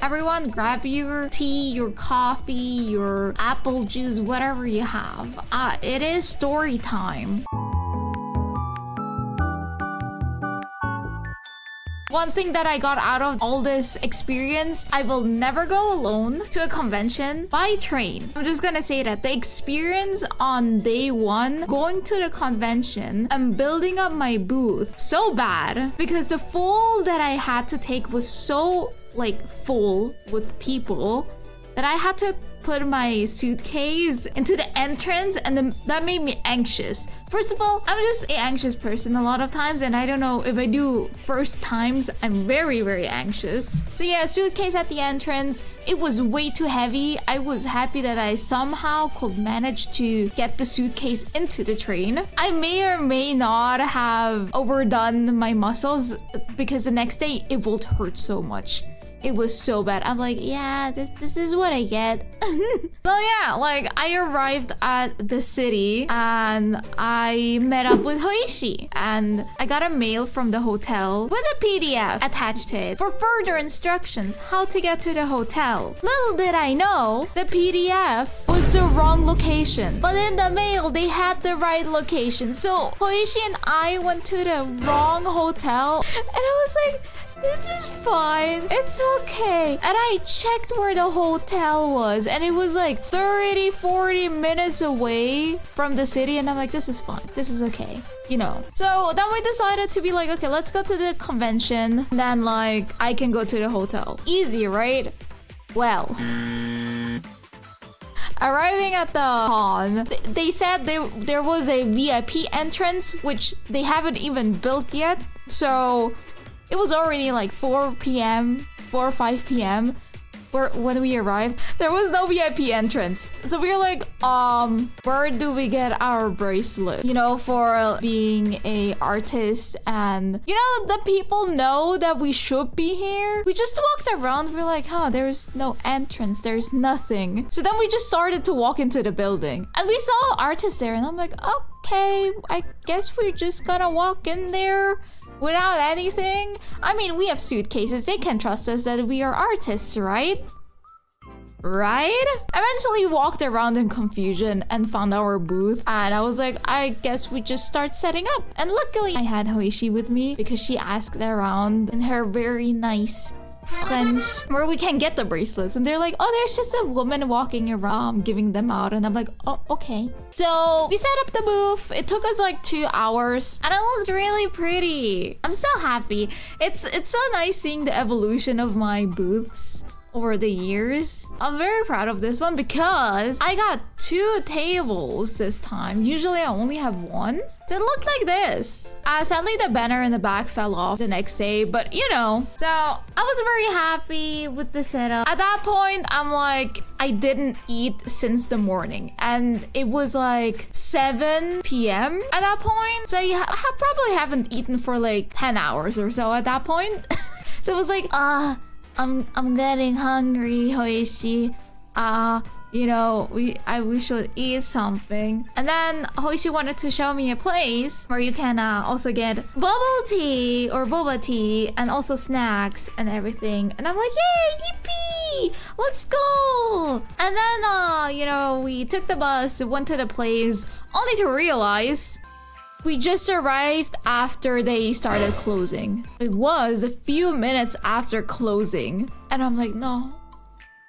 Everyone grab your tea, your coffee, your apple juice, whatever you have. It is story time. One thing that I got out of all this experience, I will never go alone to a convention by train. I'm just gonna say that the experience on day one, going to the convention and building up my booth so bad because the fall that I had to take was so like full with people that I had to put my suitcase into the entrance, and then that made me anxious. First of all, I'm just an anxious person a lot of times, and I don't know if I do first times, I'm very, very anxious. So yeah, suitcase at the entrance, it was way too heavy. I was happy that I somehow could manage to get the suitcase into the train. I may or may not have overdone my muscles because the next day it would hurt so much. It was so bad. I'm like, yeah, this is what I get. So yeah, like I arrived at the city and I met up with Hoishi. And I got a mail from the hotel with a PDF attached to it for further instructions how to get to the hotel. Little did I know, the PDF was the wrong location. But in the mail, they had the right location. So Hoishi and I went to the wrong hotel. And I was like, this is fine. It's okay. And I checked where the hotel was, and it was like 30-40 minutes away from the city. And I'm like, this is fine. This is okay. You know. So then we decided to be like, okay, let's go to the convention. Then like, I can go to the hotel. Easy, right? Well. Arriving at the con, they said there was a VIP entrance, which they haven't even built yet. So it was already like 4 or 5 p.m. when we arrived. There was no VIP entrance. So we were like, where do we get our bracelet? You know, for being a artist, and you know, the people know that we should be here. We just walked around. We're like, huh, there's no entrance. There's nothing. So then we just started to walk into the building. And we saw artists there. And I'm like, okay, I guess we're just gonna walk in there without anything. I mean, we have suitcases. They can trust us that we are artists, right? Right? Eventually walked around in confusion and found our booth. And I was like, I guess we just start setting up. And luckily, I had Hoishi with me because she asked around in her very nice French where we can get the bracelets. And they're like, oh, there's just a woman walking around giving them out. And I'm like, oh, okay. So we set up the booth. It took us like 2 hours and it looked really pretty. I'm so happy. It's so nice seeing the evolution of my booths over the years. I'm very proud of this one because I got 2 tables this time. Usually I only have 1. It looked like this. Sadly, the banner in the back fell off the next day, but you know. So I was very happy with the setup. At that point, I'm like, I didn't eat since the morning. And it was like 7 p.m. at that point. So I probably haven't eaten for like 10 hours or so at that point. So it was like, I'm getting hungry, Hoishi. You know, we should eat something. And then Hoishi wanted to show me a place where you can also get bubble tea or boba tea and also snacks and everything. And I'm like, yay, yippee, let's go. And then, you know, we took the bus, went to the place, only to realize we just arrived after they started closing. It was a few minutes after closing. And I'm like, no,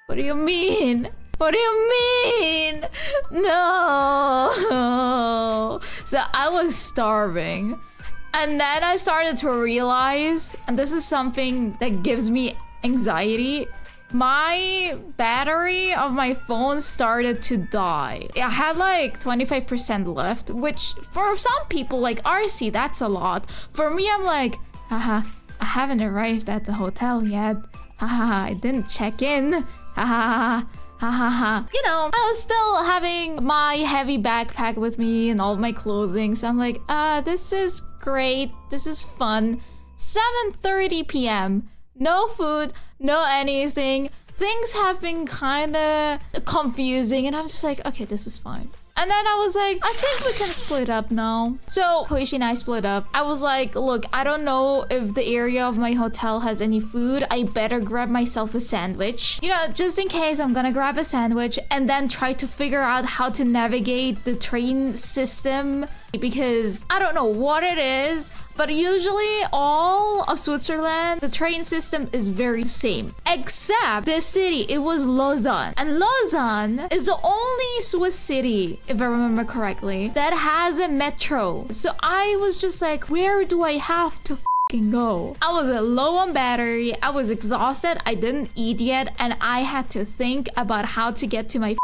what do you mean? What do you mean? No. So I was starving. And then I started to realize, and this is something that gives me anxiety, my battery of my phone started to die. I had like 25% left, which for some people like RC, that's a lot. For me, I'm like, haha, I haven't arrived at the hotel yet. Haha, I didn't check in. Haha. You know, I was still having my heavy backpack with me and all my clothing. So I'm like, this is great. This is fun. 7:30 p.m. No food, no anything. Things have been kind of confusing. And I'm just like, okay, this is fine. And then I was like, I think we can split up now. So Hoishi and I split up. I was like, look, I don't know if the area of my hotel has any food. I better grab myself a sandwich. You know, just in case, I'm gonna grab a sandwich and then try to figure out how to navigate the train system, because I don't know what it is, but usually all of Switzerland, the train system is very same. Except this city, it was Lausanne. And Lausanne is the only Swiss city, if I remember correctly, that has a metro. So I was just like, where do I have to go? I was low on battery, I was exhausted, I didn't eat yet, and I had to think about how to get to my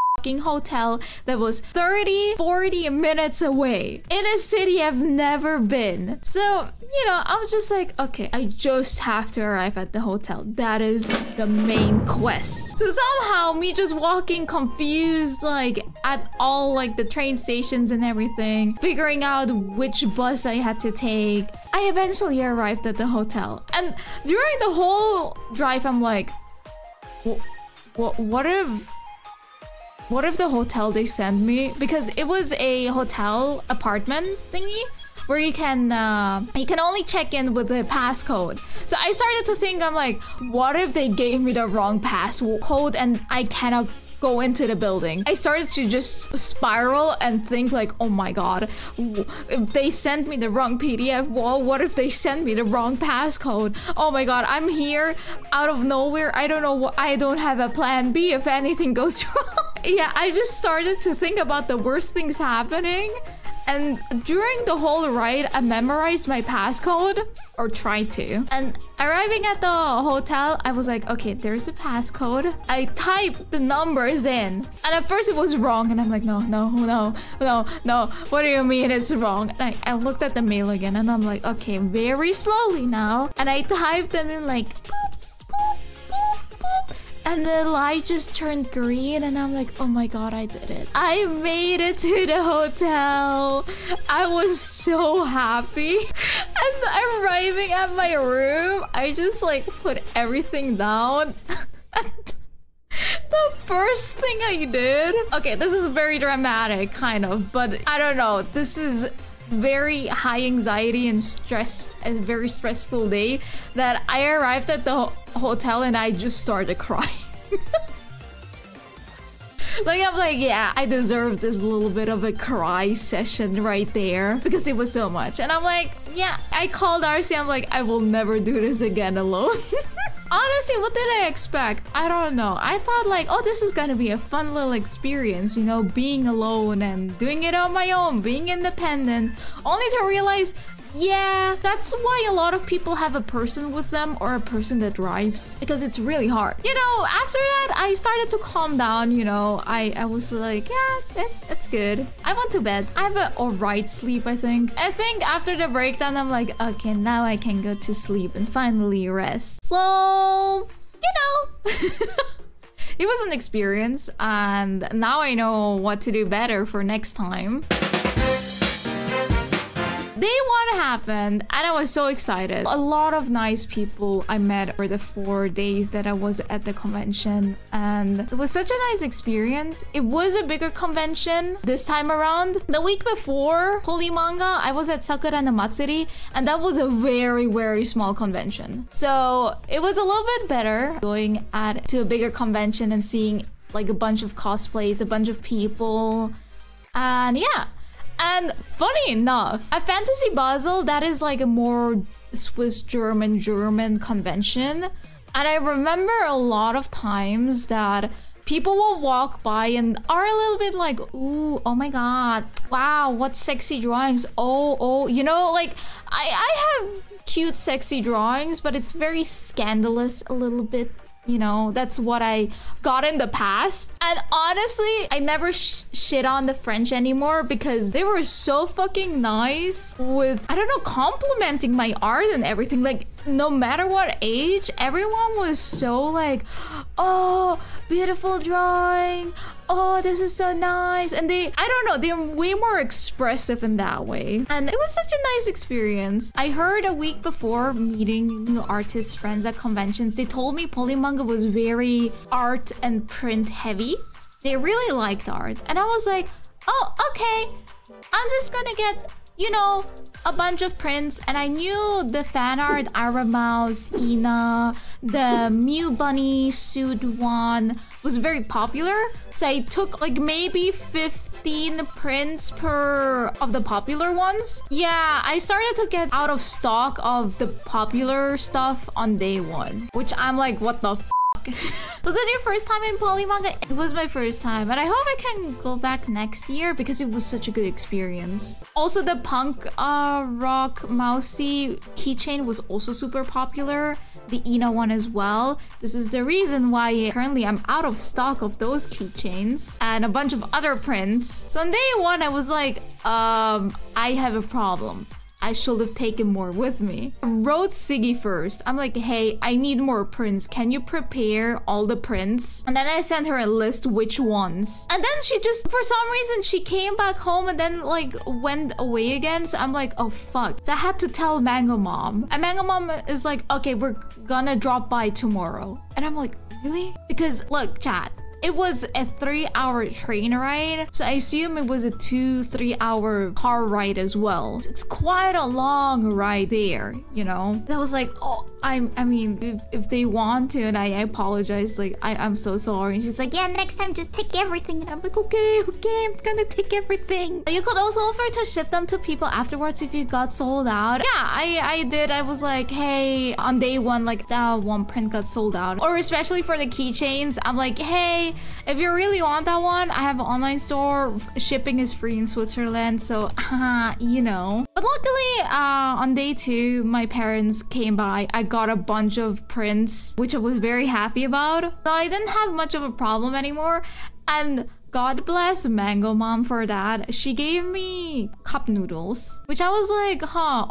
hotel that was 30-40 minutes away in a city I've never been. So, you know, I was just like, okay, I just have to arrive at the hotel. That is the main quest. So somehow me just walking confused, like at all like the train stations and everything, figuring out which bus I had to take, I eventually arrived at the hotel. And during the whole drive, I'm like, what if the hotel they send me, because it was a hotel apartment thingy where you can only check in with a passcode. So I started to think, I'm like, what if they gave me the wrong passcode and I cannot go into the building? I started to just spiral and think like, oh my god, if they sent me the wrong PDF wall, what if they send me the wrong passcode? Oh my god, I'm here out of nowhere. I don't know what, I don't have a plan B if anything goes wrong. Yeah, I just started to think about the worst things happening. And during the whole ride, I memorized my passcode, or tried to. And arriving at the hotel, I was like, okay, there's a passcode. I typed the numbers in. And at first it was wrong. And I'm like, no. What do you mean it's wrong? And I looked at the mail again and I'm like, okay, very slowly now. And I typed them in like, boop, boop, boop, boop. And the light just turned green and I'm like, oh my god, I did it. I made it to the hotel. I was so happy. And arriving at my room, I just like put everything down. And the first thing I did... Okay, this is very dramatic, kind of, but I don't know. This is very high anxiety and stress, a very stressful day, that I arrived at the hotel and I just started crying. Like, I'm like, yeah, I deserve this little bit of a cry session right there because it was so much. And I'm like, yeah, I called RC. I'm like, I will never do this again alone. Honestly, what did I expect? I don't know. I thought like, oh, this is gonna be a fun little experience, you know, being alone and doing it on my own, being independent, only to realize, yeah, that's why a lot of people have a person with them or a person that drives, because it's really hard. You know, after that, I started to calm down, you know. I was like, yeah, it's good. I went to bed. I have an alright sleep, I think. I think after the breakdown, I'm like, okay, now I can go to sleep and finally rest. So, you know. It was an experience, and now I know what to do better for next time. Day one happened and I was so excited. A lot of nice people I met for the 4 days that I was at the convention, and it was such a nice experience. It was a bigger convention this time around. The week before Holy Manga, I was at Sakura no Matsuri, and that was a very small convention. So it was a little bit better going to a bigger convention and seeing like a bunch of cosplays, a bunch of people, and yeah. And funny enough, at Fantasy Basel, that is like a more Swiss German convention. And I remember a lot of times that people will walk by and are a little bit like, ooh, oh my god, wow, what sexy drawings. Oh, you know, like I have cute, sexy drawings, but it's very scandalous a little bit. You know, that's what I got in the past. And honestly, I never shit on the French anymore because they were so fucking nice with, I don't know, complimenting my art and everything. Like, no matter what age, everyone was so like, oh, beautiful drawing. Oh, this is so nice. And I don't know, they're way more expressive in that way. And it was such a nice experience. I heard a week before meeting new artist friends at conventions, they told me Polymanga was very art and print heavy. They really liked art. And I was like, oh, okay, I'm just gonna get, you know, a bunch of prints. And I knew the fan art, Ira Mouse, Ina, the Mew Bunny suit one was very popular. So I took like maybe 15 prints per of the popular ones. Yeah, I started to get out of stock of the popular stuff on day one, which I'm like, what the f? Was it your first time in Polymanga? It was my first time, and I hope I can go back next year because it was such a good experience. Also, the punk rock mousy keychain was also super popular. The Ina one as well. This is the reason why currently I'm out of stock of those keychains and a bunch of other prints. So on day one, I was like, I have a problem. I should have taken more with me. I wrote Siggy first. I'm like, hey, I need more prints. Can you prepare all the prints? And then I sent her a list which ones. And then she just, for some reason, she came back home and then like went away again. So I'm like, oh fuck. So I had to tell Mango Mom. And Mango Mom is like, okay, we're gonna drop by tomorrow. And I'm like, really? Because look, chat. It was a 3-hour train ride, so I assume it was a 2-3 hour car ride as well. It's quite a long ride there, you know? That was like, oh, I mean, if they want to, and I apologize, like, I'm so sorry. And she's like, yeah, next time just take everything. And I'm like, okay, I'm gonna take everything. You could also offer to ship them to people afterwards if you got sold out. Yeah, I did. I was like, hey, on day one, like, that one print got sold out. Or especially for the keychains, I'm like, hey, if you really want that one, I have an online store. Shipping is free in Switzerland, so you know. But luckily, on day two, my parents came by. I got a bunch of prints, which I was very happy about. So I didn't have much of a problem anymore. And God bless Mango Mom for that. She gave me cup noodles, which I was like, huh,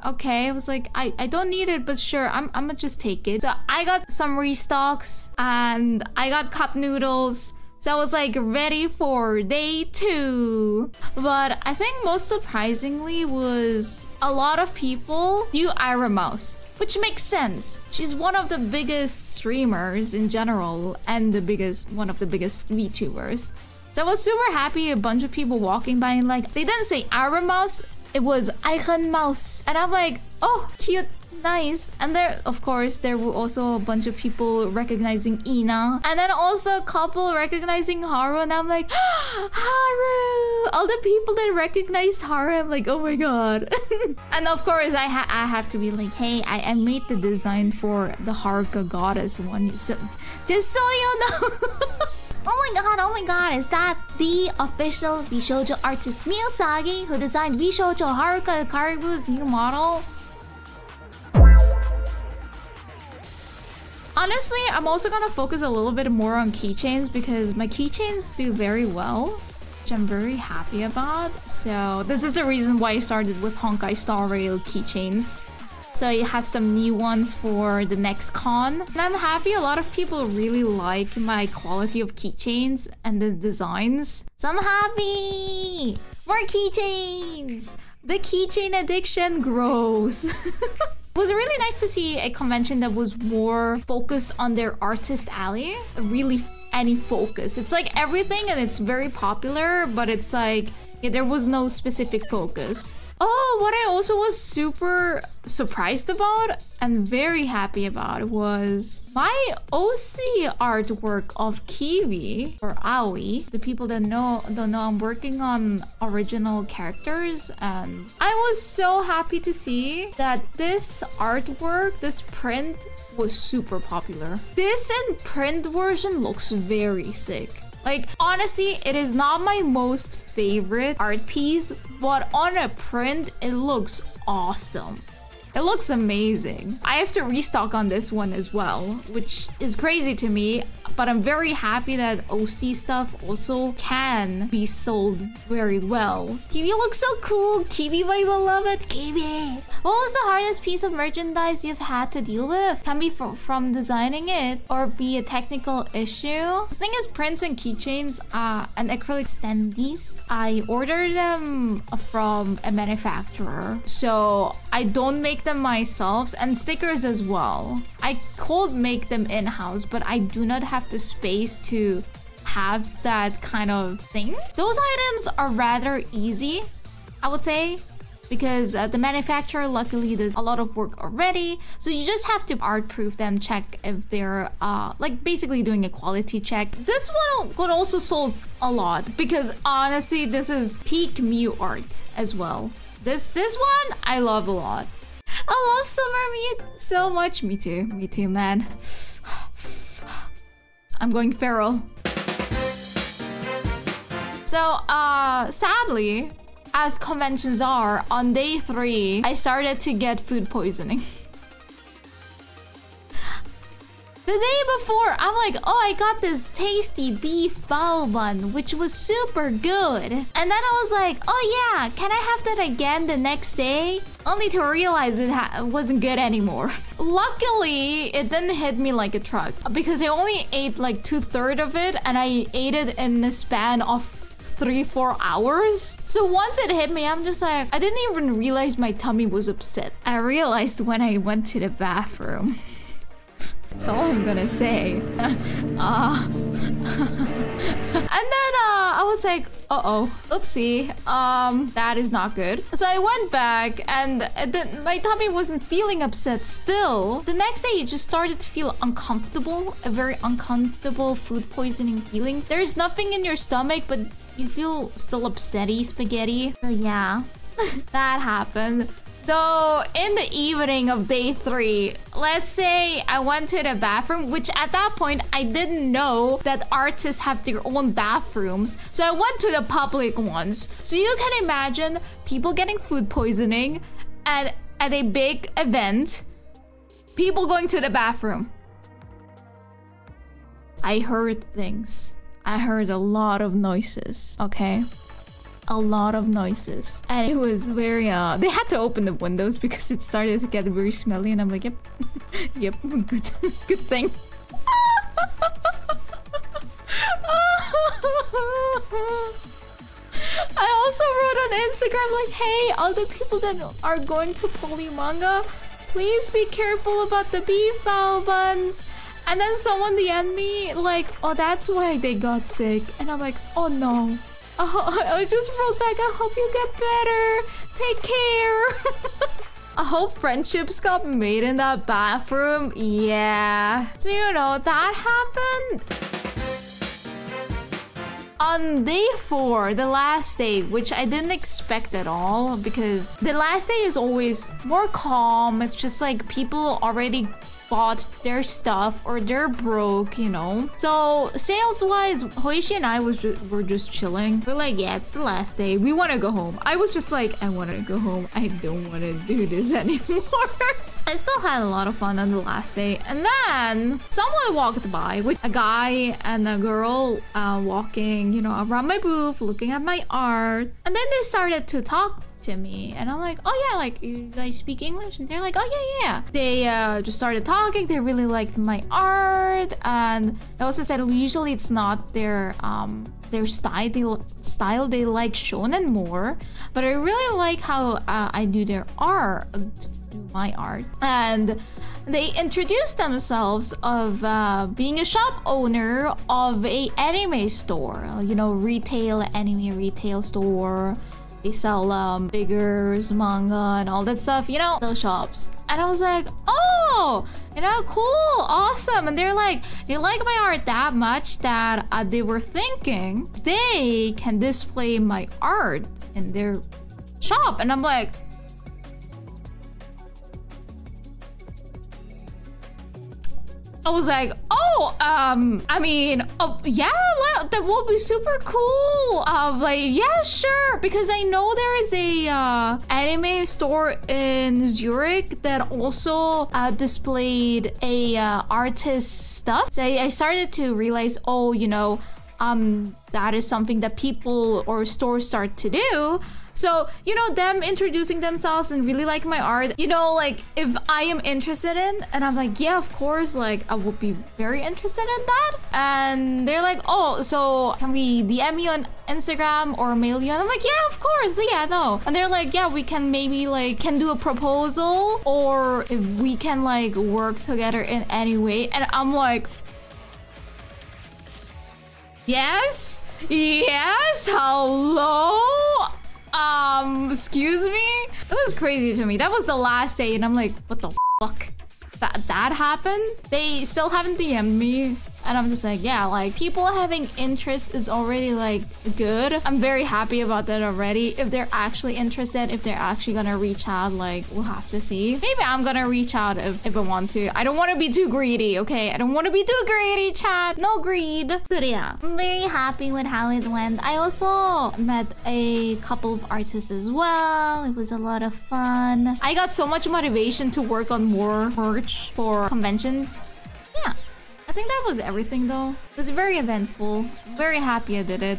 okay. I was like, I don't need it, but sure, I'm gonna just take it. So I got some restocks and I got cup noodles. So I was like ready for day two. But I think most surprisingly was a lot of people knew Ira Mouse, which makes sense. She's one of the biggest streamers in general and one of the biggest VTubers. So I was super happy. A bunch of people walking by and like, they didn't say Ira Mouse, it was Icon Mouse. And I'm like, oh, cute, nice. And there, of course, there were also a bunch of people recognizing Ina. And then also a couple recognizing Haru. And I'm like, Haru! All the people that recognized Haru, I'm like, oh my god. And of course, I have to be like, hey, I made the design for the Haruka Goddess one. So, just so you know. Oh my god, is that the official Bishoujo artist Myusagii who designed Bishoujo Haruka Karibu's new model? Honestly, I'm also gonna focus a little bit more on keychains because my keychains do very well, which I'm very happy about. So this is the reason why I started with Honkai Star Rail keychains. So you have some new ones for the next con. And I'm happy a lot of people really like my quality of keychains and the designs. So I'm happy! More keychains! The keychain addiction grows. It was really nice to see a convention that was more focused on their artist alley. Really any focus. It's like everything and it's very popular, but it's like, yeah, there was no specific focus. Oh, what I also was super surprised about and very happy about was my OC artwork of Kiwi or Aoi. The people that don't know, I'm working on original characters, and I was so happy to see that this artwork, this print was super popular. This in print version looks very sick. Like, honestly, it is not my most favorite art piece, but on a print, it looks awesome. It looks amazing. I have to restock on this one as well, which is crazy to me, but I'm very happy that OC stuff also can be sold very well. Kiwi looks so cool. Kiwi vibe, I love it. Kiwi. What was the hardest piece of merchandise you've had to deal with? Can be from designing it or be a technical issue. The thing is, prints and keychains and acrylic standees, I ordered them from a manufacturer. So I don't make them myself, and stickers as well. I could make them in-house, but I do not have the space to have that kind of thing. Those items are rather easy, I would say, because the manufacturer luckily does a lot of work already. So you just have to art proof them, check if they're like basically doing a quality check. This one could also sold a lot because honestly, this is peak Mew art as well. This one I love a lot. I love Summer Mew so much. Me too, man. I'm going feral. So sadly, as conventions are, on day 3, I started to get food poisoning. The day before, I'm like, oh, I got this tasty beef bao bun, which was super good. And then I was like, oh yeah, can I have that again the next day? Only to realize it wasn't good anymore. Luckily, it didn't hit me like a truck because I only ate like 2/3 of it and I ate it in the span of 3-4 hours. So once it hit me, I'm just like, I didn't even realize my tummy was upset. I realized when I went to the bathroom. That's all I'm gonna say. And then I was like, uh-oh, oopsie, that is not good. So I went back and my tummy wasn't feeling upset still. The next day, it just started to feel uncomfortable, a very uncomfortable food poisoning feeling. There's nothing in your stomach, but you feel still upsetty spaghetti. So yeah, that happened. Though in the evening of day 3, let's say I went to the bathroom, which at that point I didn't know that artists have their own bathrooms. So I went to the public ones. So you can imagine people getting food poisoning at a big event, people going to the bathroom. I heard things. I heard a lot of noises, okay? A lot of noises. And it was very, they had to open the windows because it started to get very smelly and I'm like, yep, yep, good, good thing. I also wrote on Instagram like, hey, all the people that are going to Poly Manga, please be careful about the beef bao buns. And then someone DM'd me like, oh, that's why they got sick. And I'm like, oh no. I just wrote back, I hope you get better. Take care. I hope friendships got made in that bathroom. Yeah. So, you know, that happened. On day 4, the last day, which I didn't expect at all because the last day is always more calm. It's just like people already bought their stuff or they're broke, you know. So sales-wise, Hoishi and I were just chilling. We're like, yeah, it's the last day. We want to go home. I was just like, I want to go home. I don't want to do this anymore. I still had a lot of fun on the last day. And then someone walked by with a guy and a girl walking, you know, around my booth, looking at my art. And then they started to talk to me and I'm like, oh yeah, like, you guys speak English? And they're like, oh yeah. They just started talking. They really liked my art and they also said usually it's not their style. They like shonen more, but I really like how I do their art, my art. And they introduced themselves of being a shop owner of a anime store, you know, anime retail store. They sell figures, manga, and all that stuff, you know, those shops. And I was like, oh, you know, cool, awesome. And they're like, they like my art that much that they were thinking they can display my art in their shop. And I'm like, I was like, oh, I mean, oh, yeah, that will be super cool. Like, yeah, sure. Because I know there is a anime store in Zurich that also displayed a artist stuff. So I started to realize, oh, you know, that is something that people or stores start to do. So, you know, them introducing themselves and really like my art, you know, like if I am interested in, and I'm like, yeah, of course, like I would be very interested in that. And they're like, oh, so can we DM you on Instagram or mail you? And I'm like, yeah, of course, yeah, no. And they're like, yeah, we can maybe like can do a proposal or if we can like work together in any way. And I'm like, Yes? Yes? Hello? Excuse me? That was crazy to me. That was the last day and I'm like, what the fuck? That happened? They still haven't DM'd me. And I'm just like, yeah, like people having interest is already like good. I'm very happy about that already. If they're actually interested, if they're actually gonna reach out, like we'll have to see. Maybe I'm gonna reach out if I want to. I don't want to be too greedy, okay? I don't want to be too greedy, chat. No greed. But yeah, I'm very happy with how it went. I also met a couple of artists as well. It was a lot of fun. I got so much motivation to work on more merch for conventions. Yeah. I think that was everything though. It was very eventful. Very happy I did it.